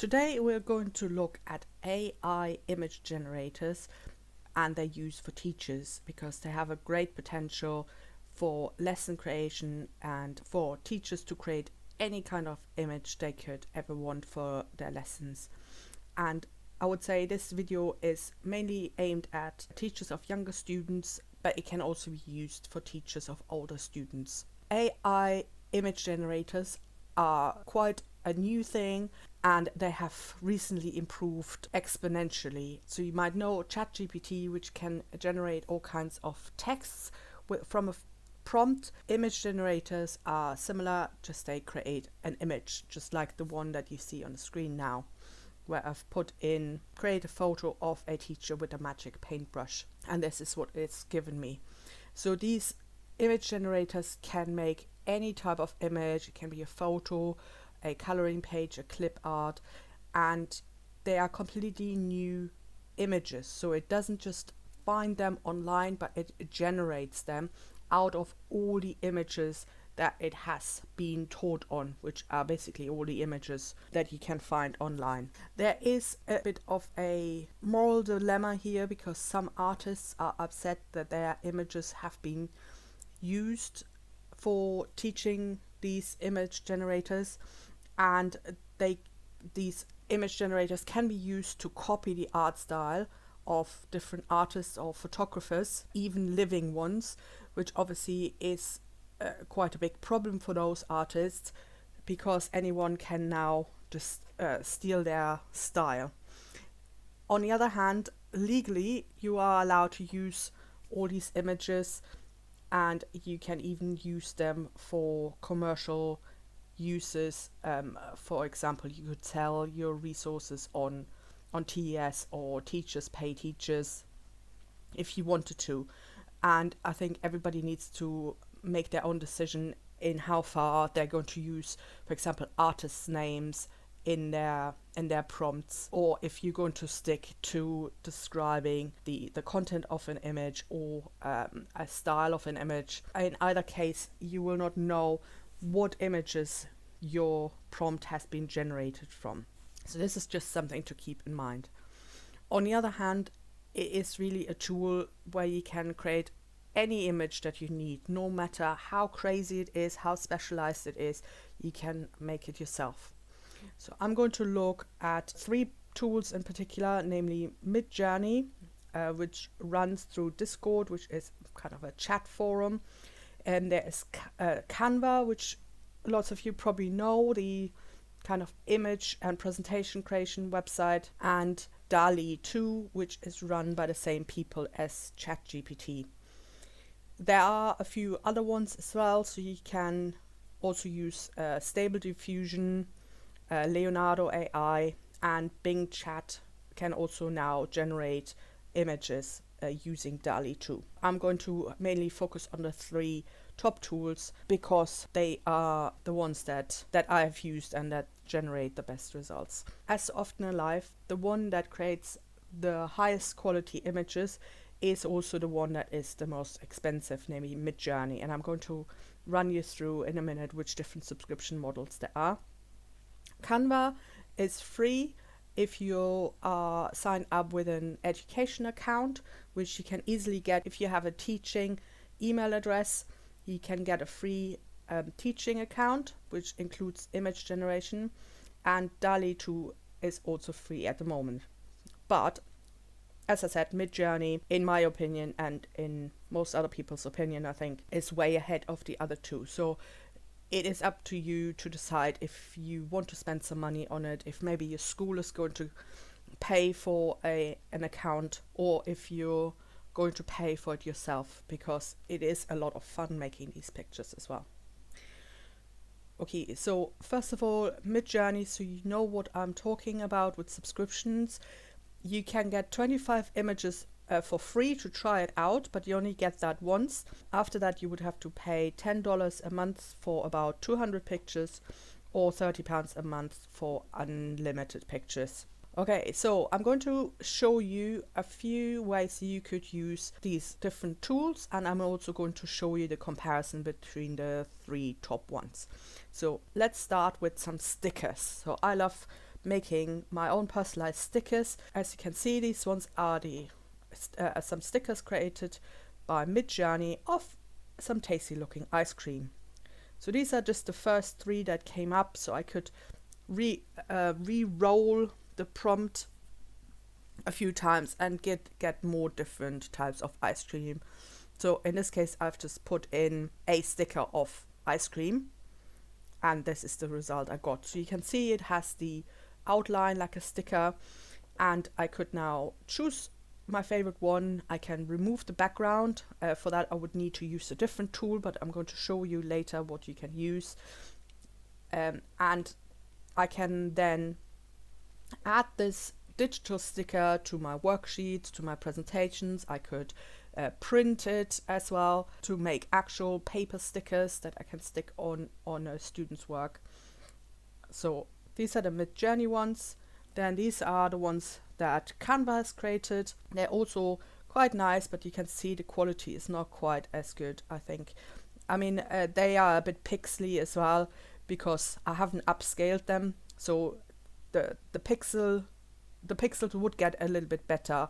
Today we're going to look at AI image generators and their use for teachers, because they have a great potential for lesson creation and for teachers to create any kind of image they could ever want for their lessons. And I would say this video is mainly aimed at teachers of younger students, but it can also be used for teachers of older students. AI image generators are quite a new thing, and they have recently improved exponentially. So you might know ChatGPT, which can generate all kinds of texts from a prompt. Image generators are similar, just they create an image, just like the one that you see on the screen now, where I've create a photo of a teacher with a magic paintbrush, and this is what it's given me. So these image generators can make any type of image. It can be a photo, a coloring page, a clip art, and they are completely new images. So it doesn't just find them online, but it generates them out of all the images that it has been taught on, which are basically all the images that you can find online. There is a bit of a moral dilemma here, because some artists are upset that their images have been used for teaching these image generators, and these image generators can be used to copy the art style of different artists or photographers, even living ones, which obviously is quite a big problem for those artists, because anyone can now just steal their style. On the other hand, legally you are allowed to use all these images, and you can even use them for commercial uses. For example, you could sell your resources on TES, or teachers pay teachers, if you wanted to. And I think everybody needs to make their own decision in how far they're going to use, for example, artists' names in their prompts, or if you're going to stick to describing the content of an image, or a style of an image. In either case, you will not know what images your prompt has been generated from. So this is just something to keep in mind. On the other hand, it is really a tool where you can create any image that you need, no matter how crazy it is, how specialized it is, you can make it yourself. So I'm going to look at 3 tools in particular, namely Midjourney, which runs through Discord, which is kind of a chat forum. And there is Canva, which lots of you probably know, the kind of image and presentation creation website, and Dall-e 2, which is run by the same people as ChatGPT. There are a few other ones as well, so you can also use Stable Diffusion, Leonardo AI, and Bing Chat can also now generate images using Dall-e 2. I'm going to mainly focus on the 3 top tools, because they are the ones that I have used and that generate the best results. As often in life, the one that creates the highest quality images is also the one that is the most expensive, namely Midjourney. And I'm going to run you through in a minute which different subscription models there are. Canva is free if you are signed up with an education account, which you can easily get if you have a teaching email address. You can get a free teaching account, which includes image generation, and Dall-e 2 is also free at the moment. But as I said, Midjourney, in my opinion, and in most other people's opinion, I think, is way ahead of the other 2. So it is up to you to decide if you want to spend some money on it, if maybe your school is going to pay for an account, or if you're going to pay for it yourself, because it is a lot of fun making these pictures as well. Okay, so first of all, Midjourney, so you know what I'm talking about with subscriptions. You can get 25 images for free to try it out, but you only get that once. After that, you would have to pay $10 a month for about 200 pictures, or £30 a month for unlimited pictures. Okay, so I'm going to show you a few ways you could use these different tools, and I'm also going to show you the comparison between the 3 top ones. So let's start with some stickers. So I love making my own personalized stickers. As you can see, these ones are the some stickers created by Midjourney of some tasty looking ice cream. So these are just the first 3 that came up, so I could re-roll the prompt a few times and get more different types of ice cream. So in this case, I've just put in a sticker of ice cream, and this is the result I got. So you can see it has the outline like a sticker, and I could now choose my favorite one. I can remove the background. For that I would need to use a different tool, but I'm going to show you later what you can use. And I can then add this digital sticker to my worksheets, to my presentations. I could print it as well to make actual paper stickers that I can stick on a student's work. So these are the Midjourney ones. Then these are the ones that Canva has created. They're also quite nice, but you can see the quality is not quite as good, I think. I mean, they are a bit pixely as well because I haven't upscaled them. So the pixels would get a little bit better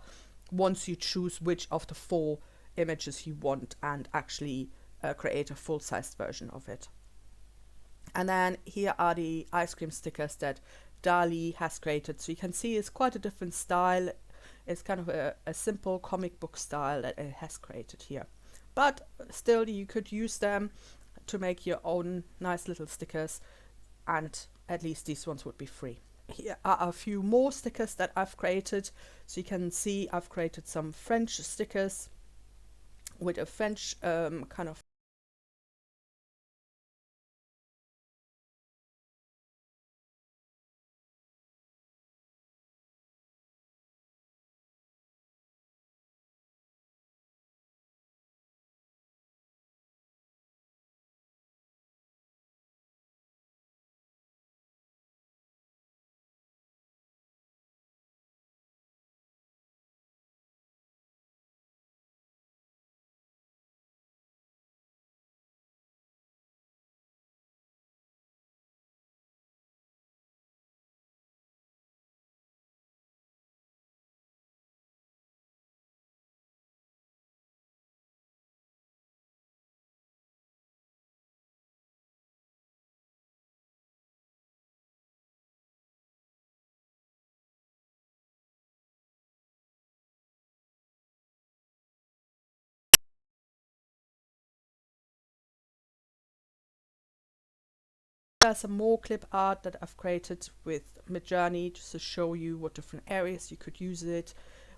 once you choose which of the 4 images you want and actually create a full-sized version of it. And then here are the ice cream stickers that Dall-e has created. So you can see it's quite a different style. It's kind of a simple comic book style that it has created here. But still, you could use them to make your own nice little stickers, and at least these ones would be free. Here are a few more stickers that I've created. So you can see I've created some French stickers with a French kind of there's some more clip art that I've created with Midjourney just to show you what different areas you could use it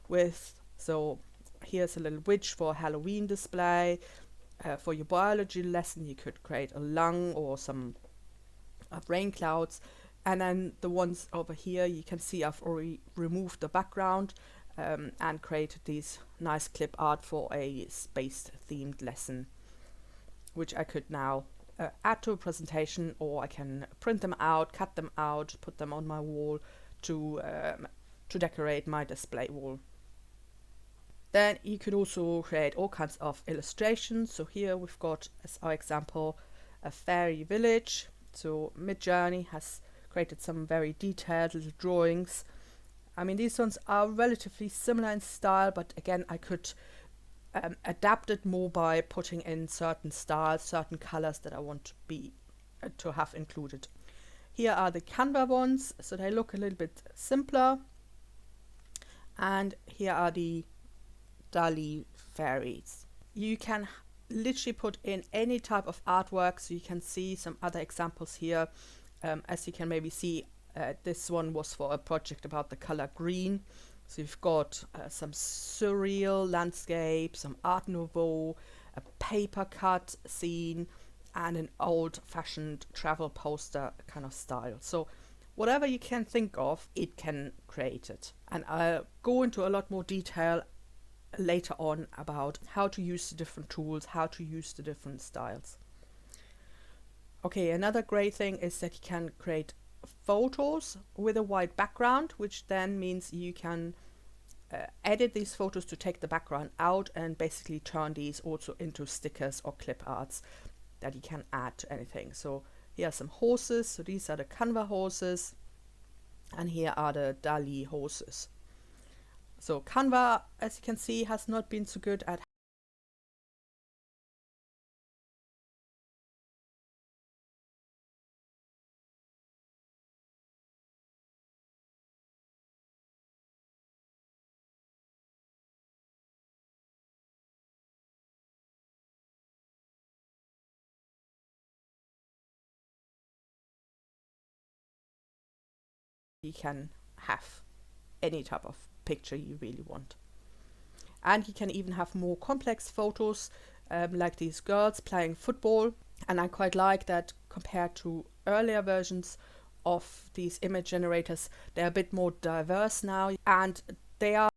with. So here's a little witch for a Halloween display. For your biology lesson, you could create a lung or some rain clouds. And then the ones over here, you can see I've already removed the background and created these nice clip art for a space themed lesson, which I could now add to a presentation, or I can print them out, cut them out, put them on my wall to decorate my display wall. Then you could also create all kinds of illustrations. So here we've got, as our example, a fairy village. So Midjourney has created some very detailed little drawings. I mean, these ones are relatively similar in style, but again, I could adapt it more by putting in certain styles, certain colors that I want to have included. Here are the Canva ones, so they look a little bit simpler. And here are the Dall-e fairies. You can literally put in any type of artwork, so you can see some other examples here. As you can maybe see, this one was for a project about the color green. So you've got some surreal landscape, some Art Nouveau, a paper cut scene, and an old-fashioned travel poster kind of style. So whatever you can think of, it can create it. And I'll go into a lot more detail later on about how to use the different tools, how to use the different styles. Okay, another great thing is that you can create photos with a white background, which then means you can edit these photos to take the background out and basically turn these also into stickers or clip arts that you can add to anything. So here are some horses. So these are the Canva horses. And here are the Dall-e horses. So Canva, as you can see, has not been so good at you can have any type of picture you really want. And you can even have more complex photos, like these girls playing football. And I quite like that compared to earlier versions of these image generators, they're a bit more diverse now, and they are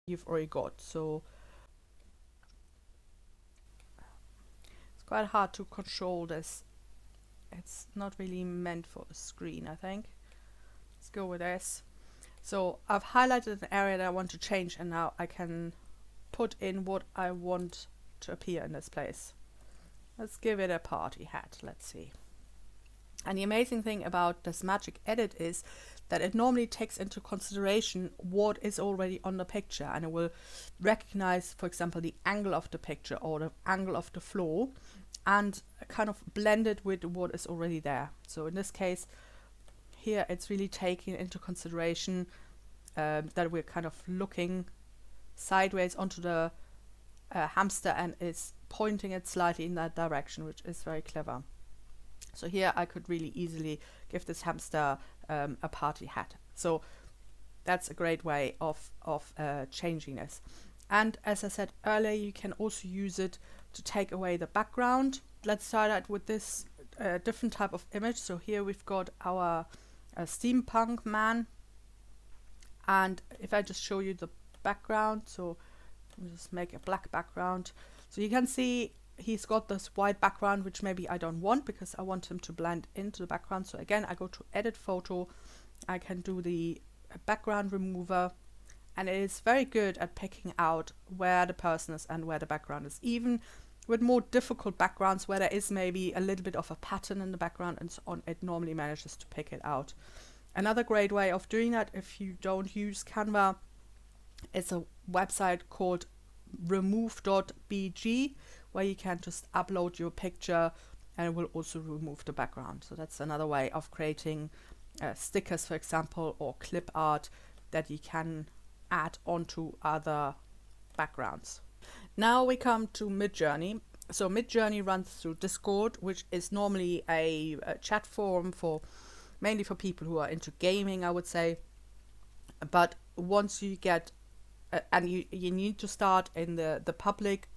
you've already got. So it's quite hard to control this. It's not really meant for a screen, I think. Let's go with this. So I've highlighted an area that I want to change, and now I can put in what I want to appear in this place. Let's give it a party hat. Let's see. And the amazing thing about this magic edit is that it normally takes into consideration what is already on the picture, and it will recognize, for example, the angle of the picture or the angle of the floor and kind of blend it with what is already there. So in this case here, it's really taking into consideration that we're kind of looking sideways onto the hamster, and it's pointing it slightly in that direction, which is very clever. So here I could really easily give this hamster a party hat. So that's a great way of changing this. And as I said earlier, you can also use it to take away the background. Let's start out with this different type of image. So here we've got our steampunk man. And if I just show you the background, so we'll just make a black background. So you can see he's got this white background, which maybe I don't want because I want him to blend into the background. So again, I go to edit photo. I can do the background remover, and it is very good at picking out where the person is and where the background is. Even with more difficult backgrounds where there is maybe a little bit of a pattern in the background and so on, it normally manages to pick it out. Another great way of doing that, if you don't use Canva, is a website called remove.bg, where you can just upload your picture and it will also remove the background. So that's another way of creating stickers, for example, or clip art that you can add onto other backgrounds. Now we come to Midjourney. So Midjourney runs through Discord, which is normally a chat forum for mainly for people who are into gaming, I would say. But once you get and you need to start in the public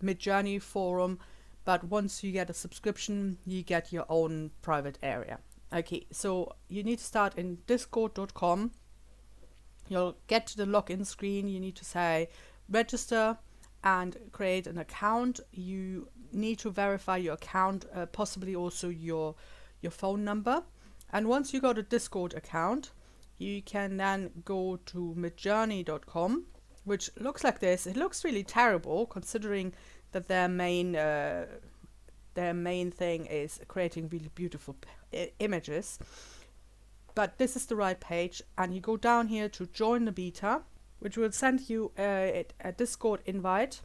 Midjourney forum, but once you get a subscription, you get your own private area. Okay, so you need to start in discord.com. You'll get to the login screen. You need to say register and create an account. You need to verify your account, possibly also your phone number. And once you got a Discord account, you can then go to midjourney.com, which looks like this. It looks really terrible considering that their main thing is creating really beautiful images. But this is the right page, and you go down here to join the beta, which will send you a Discord invite.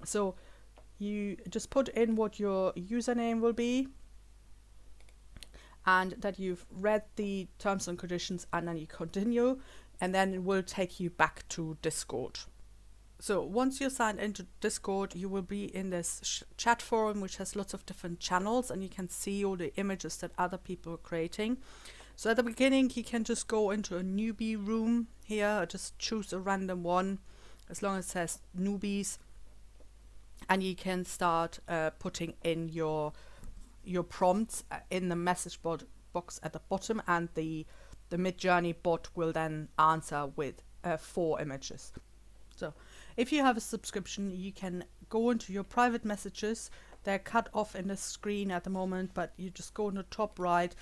So you just put in what your username will be, and that you've read the terms and conditions, and then you continue, and then it will take you back to Discord. So once you're signed into Discord, you will be in this chat forum, which has lots of different channels, and you can see all the images that other people are creating. So at the beginning, you can just go into a newbie room here, or just choose a random one, as long as it says newbies, and you can start putting in your prompts in the message box at the bottom, and the Midjourney bot will then answer with 4 images. So if you have a subscription, you can go into your private messages. They're cut off in the screen at the moment, but you just go in the top right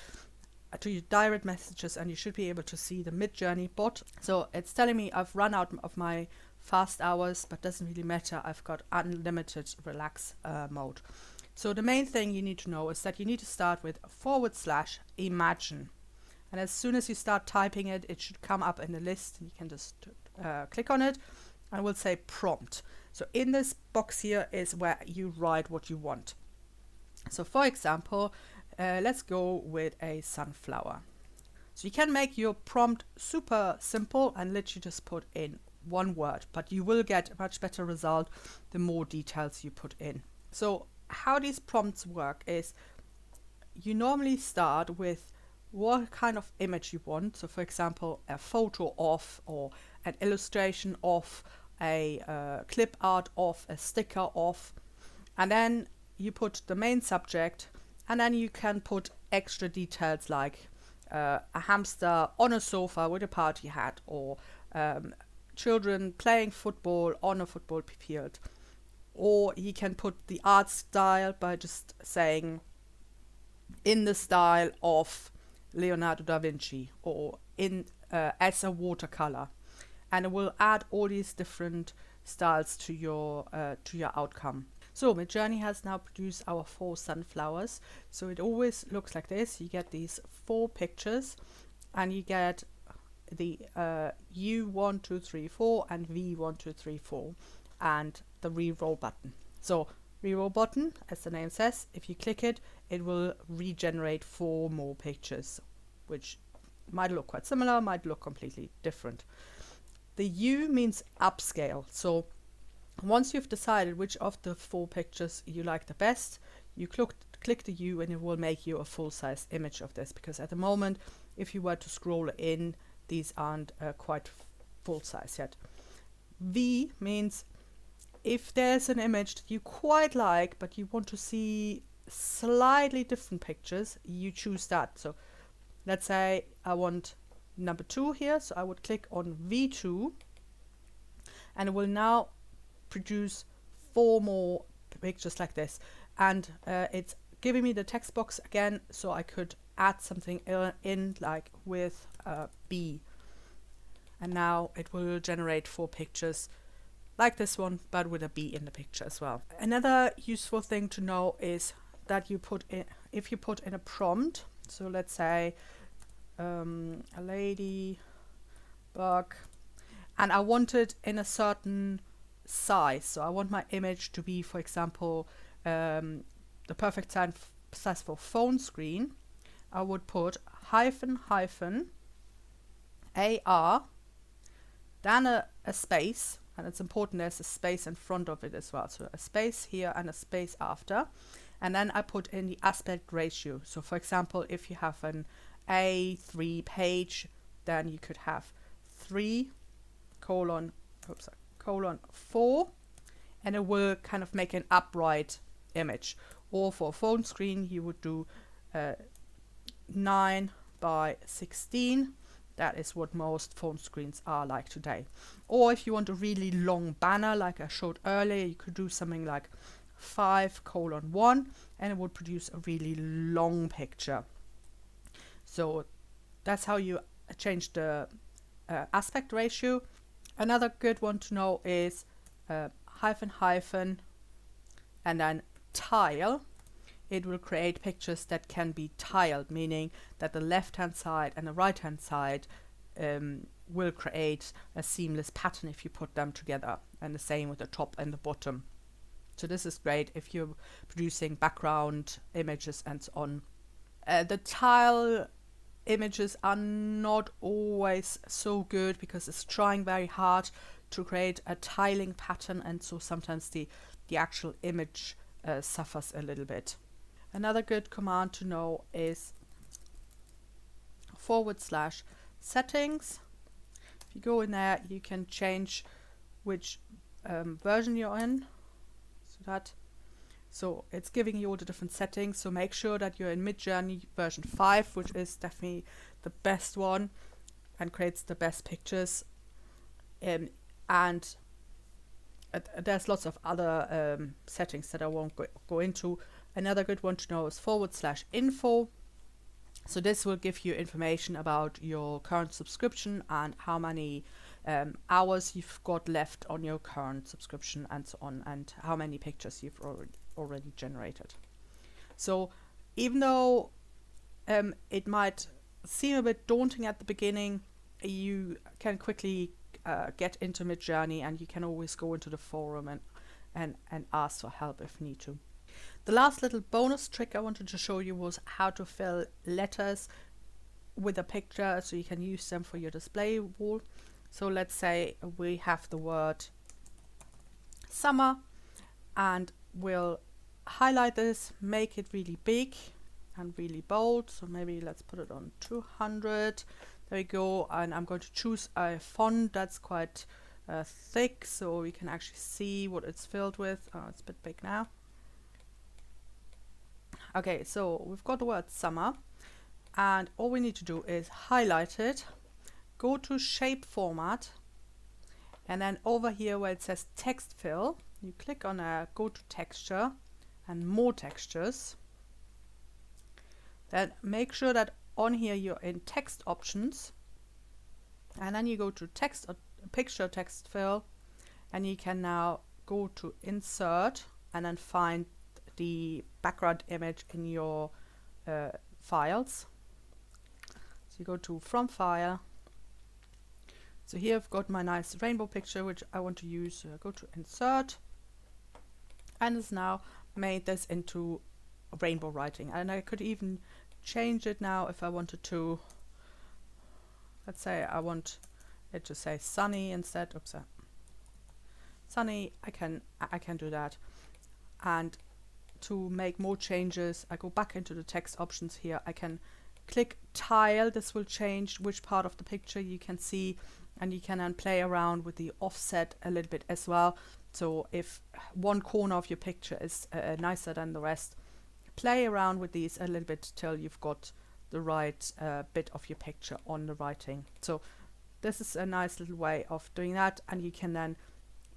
to your direct messages, and you should be able to see the Midjourney bot. So it's telling me I've run out of my fast hours, but doesn't really matter. I've got unlimited relax mode. So the main thing you need to know is that you need to start with /imagine. And as soon as you start typing it, it should come up in the list. You can just click on it, and it will say prompt. So in this box here is where you write what you want. So for example, let's go with a sunflower. So you can make your prompt super simple and literally just put in one word, but you will get a much better result the more details you put in. So how these prompts work is you normally start with what kind of image you want. So for example, a photo of, or an illustration of, a clip art of, a sticker of, and then you put the main subject, and then you can put extra details like a hamster on a sofa with a party hat, or children playing football on a football field. Or you can put the art style by just saying in the style of Leonardo da Vinci, or in as a watercolor, and it will add all these different styles to your outcome. So Midjourney has now produced our 4 sunflowers. So it always looks like this. You get these 4 pictures, and you get the U1, 2, 3, 4 and V1, 2, 3, 4, and the reroll button. So reroll button, as the name says, if you click it, it will regenerate 4 more pictures, which might look quite similar, might look completely different. The U means upscale. So once you've decided which of the 4 pictures you like the best, you click the U and it will make you a full-size image of this, because at the moment, if you were to scroll in, these aren't quite full-size yet. V means if there's an image that you quite like, but you want to see slightly different pictures, you choose that. So let's say I want number 2 here, so I would click on V2, and it will now produce 4 more pictures like this. And it's giving me the text box again, so I could add something in, like with B. And now it will generate 4 pictures like this one, but with a B in the picture as well. Another useful thing to know is that you put in, if you put in a prompt, so let's say a ladybug, and I want it in a certain size. So I want my image to be, for example, the perfect size for phone screen. I would put -- AR, then a space, and it's important there's a space in front of it as well. So a space here and a space after. And then I put in the aspect ratio. So for example, if you have an A3 page, then you could have 3:4, and it will kind of make an upright image. Or for a phone screen, you would do 9:16. That is what most phone screens are like today. Or if you want a really long banner, like I showed earlier, you could do something like 5:1, and it would produce a really long picture. So that's how you change the aspect ratio. Another good one to know is -- and then tile. It will create pictures that can be tiled, meaning that the left-hand side and the right-hand side will create a seamless pattern if you put them together, and the same with the top and the bottom. So this is great if you're producing background images and so on. The tile images are not always so good because it's trying very hard to create a tiling pattern, and so sometimes the actual image suffers a little bit. Another good command to know is /settings. If you go in there, you can change which version you're in. So it's giving you all the different settings. So make sure that you're in Midjourney version 5, which is definitely the best one and creates the best pictures. And there's lots of other settings that I won't go into. Another good one to know is /info. So this will give you information about your current subscription and how many hours you've got left on your current subscription and so on, and how many pictures you've already generated. So even though it might seem a bit daunting at the beginning, you can quickly get into Midjourney, and you can always go into the forum and ask for help if need to. The last little bonus trick I wanted to show you was how to fill letters with a picture so you can use them for your display wall. So let's say we have the word summer, and we'll highlight this, make it really big and really bold. So maybe let's put it on 200. There we go. And I'm going to choose a font that's quite thick, so we can actually see what it's filled with. Oh, it's a bit big now. Okay, so we've got the word summer, and all we need to do is highlight it, go to shape format, And then over here where it says text fill, you click on go to texture and more textures. Then make sure that on here you're in text options, and then you go to text or picture text fill, and you can now go to insert and then find the background image in your files. So you go to from file. So here I've got my nice rainbow picture which I want to use. So I go to insert, and it's now made this into rainbow writing, and I could even change it now if I wanted to. Let's say I want it to say sunny instead. Oops, sunny. I can do that. And to make more changes, I go back into the text options here. I can click tile. This will change which part of the picture you can see, and you can then play around with the offset a little bit as well. So if one corner of your picture is nicer than the rest, play around with these a little bit till you've got the right bit of your picture on the writing. So this is a nice little way of doing that, and you can then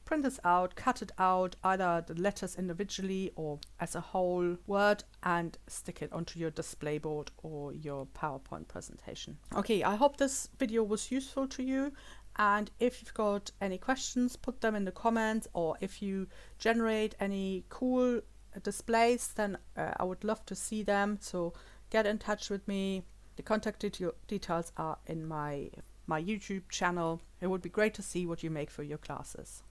print this out, cut it out, either the letters individually or as a whole word, and stick it onto your display board or your PowerPoint presentation. Okay, I hope this video was useful to you, and if you've got any questions, put them in the comments, or if you generate any cool displays, then I would love to see them. So get in touch with me. The contact details are in my YouTube channel. It would be great to see what you make for your classes.